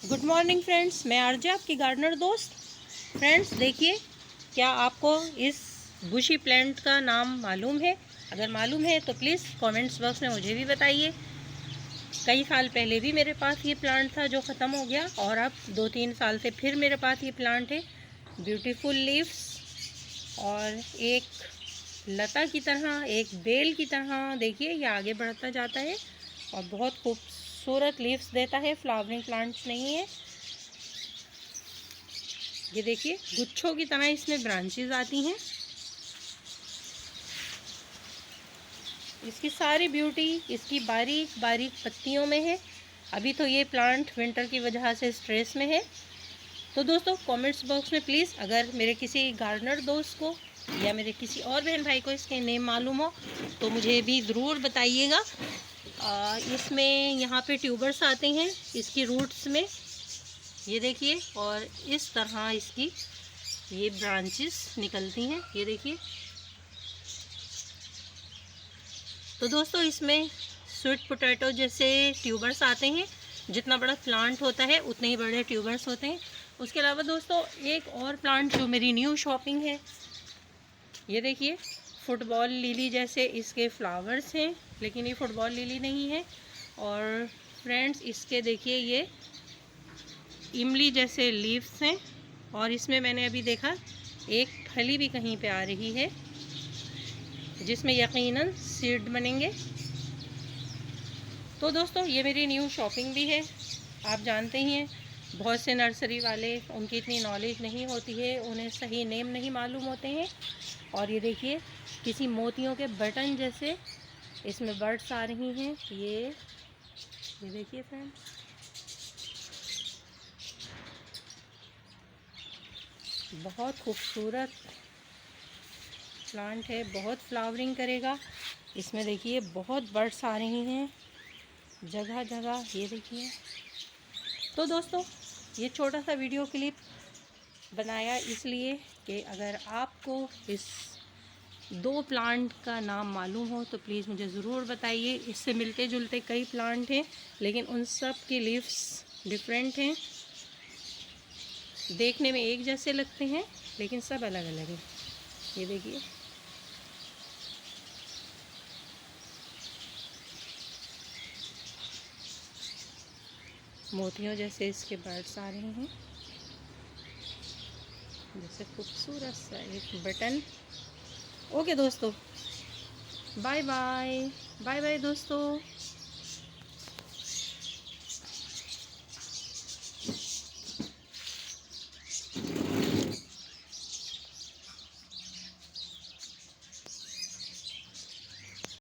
Good morning friends, मैं RJ आपकी gardener दोस्त। फ्रेंड्स देखिए, क्या आपको इस बुशी प्लांट का नाम मालूम है? अगर मालूम है तो प्लीज़ कमेंट्स बॉक्स में मुझे भी बताइए। कई साल पहले भी मेरे पास ये प्लांट था जो ख़त्म हो गया, और अब 2-3 साल से फिर मेरे पास ये प्लांट है। ब्यूटीफुल लीव्स और एक लता की तरह, एक बेल की तरह देखिए ये आगे बढ़ता जाता है और बहुत खूबसूरत लीव्स देता है। फ्लावरिंग प्लांट्स नहीं है। ये देखिए गुच्छों की तरह इसमें ब्रांचेस आती हैं। इसकी सारी ब्यूटी इसकी बारीक बारीक पत्तियों में है। अभी तो ये प्लांट विंटर की वजह से स्ट्रेस में है। तो दोस्तों कमेंट्स बॉक्स में प्लीज़ अगर मेरे किसी गार्डनर दोस्त को या मेरे किसी और बहन भाई को इसके नेम मालूम हो तो मुझे भी ज़रूर बताइएगा। इसमें यहाँ पे ट्यूबर्स आते हैं इसकी रूट्स में, ये देखिए, और इस तरह इसकी ये ब्रांचेस निकलती हैं, ये देखिए। तो दोस्तों इसमें स्वीट पोटैटो जैसे ट्यूबर्स आते हैं। जितना बड़ा प्लांट होता है उतने ही बड़े ट्यूबर्स होते हैं। उसके अलावा दोस्तों एक और प्लांट जो मेरी न्यू शॉपिंग है, ये देखिए फुटबॉल लिली जैसे इसके फ्लावर्स हैं, लेकिन ये फुटबॉल लिली नहीं है। और फ्रेंड्स इसके देखिए ये इमली जैसे लीव्स हैं, और इसमें मैंने अभी देखा एक फली भी कहीं पे आ रही है जिसमें यकीनन सीड बनेंगे। तो दोस्तों ये मेरी न्यू शॉपिंग भी है। आप जानते ही हैं बहुत से नर्सरी वाले, उनकी इतनी नॉलेज नहीं होती है, उन्हें सही नेम नहीं मालूम होते हैं। और ये देखिए किसी मोतियों के बटन जैसे इसमें बर्ड्स आ रही हैं। ये देखिए फ्रेंड्स, बहुत खूबसूरत प्लांट है, बहुत फ्लावरिंग करेगा। इसमें देखिए बहुत बर्ड्स आ रही हैं जगह जगह, ये देखिए। तो दोस्तों ये छोटा सा वीडियो क्लिप बनाया इसलिए कि अगर आपको इस 2 प्लांट का नाम मालूम हो तो प्लीज़ मुझे ज़रूर बताइए। इससे मिलते जुलते कई प्लांट हैं, लेकिन उन सब की लीव्स डिफरेंट हैं। देखने में एक जैसे लगते हैं लेकिन सब अलग अलग हैं। ये देखिए, मोतियों जैसे इसके बर्ड्स आ रहे हैं, जैसे खूबसूरत सा एक बटन। ओके दोस्तों, बाय बाय, बाय बाय दोस्तों।